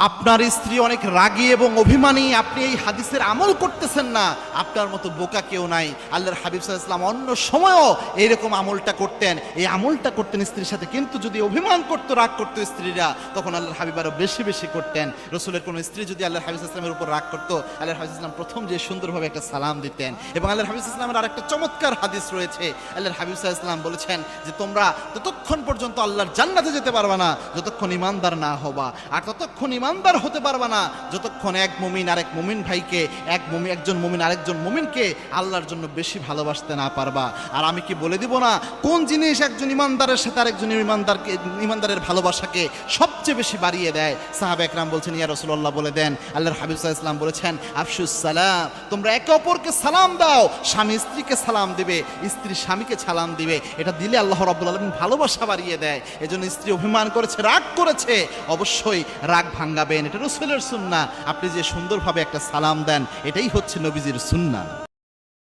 আপনার স্ত্রী অনেক রাগী এবং অভিমানী, আপনি এই হাদিসের আমল করতেছেন না, আপনার মতো বোকা কেউ নাই। আল্লাহর হাবিব সাল্লাল্লাহু আলাইহি ওয়াসাল্লাম অন্য সময়ও এইরকম আমলটা করতেন, এই আমলটা করতেন স্ত্রীর সাথে। কিন্তু যদি অভিমান করতো, রাগ করতো স্ত্রীরা, তখন আল্লাহর হাবিব আরো বেশি বেশি করতেন। রসুলের কোনো স্ত্রী যদি আল্লাহর হাবিব সাল্লাল্লাহু আলাইহি ওয়াসাল্লামের উপর রাগ করতো, আল্লাহর হাবিব সাল্লাল্লাহু আলাইহি ওয়াসাল্লাম প্রথম যে সুন্দরভাবে একটা সালাম দিতেন। এবং আল্লাহর হাবিব সাল্লাল্লাহু আলাইহি ওয়াসাল্লামের আরেকটা চমৎকার হাদিস রয়েছে। আল্লাহর হাবিব সাল্লাল্লাহু আলাইহি ওয়াসাল্লাম বলেছেন যে তোমরা ততক্ষণ পর্যন্ত আল্লাহর জান্নাতে যেতে পারবা না যতক্ষণ ঈমানদার না হবা, আর ততক্ষণ ঈমানদার হতে পারবা না যতক্ষণ এক মুমিন আরেক মুমিন ভাইকে, একজন মুমিন আরেকজন মুমিনকে আল্লাহর জন্য বেশি ভালোবাসতে না পারবা। আর আমি কি বলে দিব না কোন জিনিস একজন ঈমানদারের সাথে আরেকজন ঈমানদারের ভালোবাসাকে সবচেয়ে বেশি বাড়িয়ে দেয়? সাহাবা একরাম বলছেন, ইয়া রাসূলুল্লাহ বলে দেন। আল্লাহর হাবিব সাল্লাল্লাহু আলাইহি ওয়াসাল্লাম বলেছেন, আফশুস সালাম, তোমরা একে অপরকে সালাম দাও। স্বামী স্ত্রীকে সালাম দিবে, স্ত্রী স্বামীকে সালাম দিবে। এটা দিলে আল্লাহ রাব্বুল আলামিন ভালোবাসা বাড়িয়ে দেয়। এজন্য স্ত্রী অভিমান করেছে, রাগ করেছে, অবশ্যই রাগ ভাঙাবেন, এটা রাসূলের সুন্নাহ। আপনি যে সুন্দরভাবে একটা সালাম দেন, এটাই হচ্ছে নবীজির সুন্নাহ।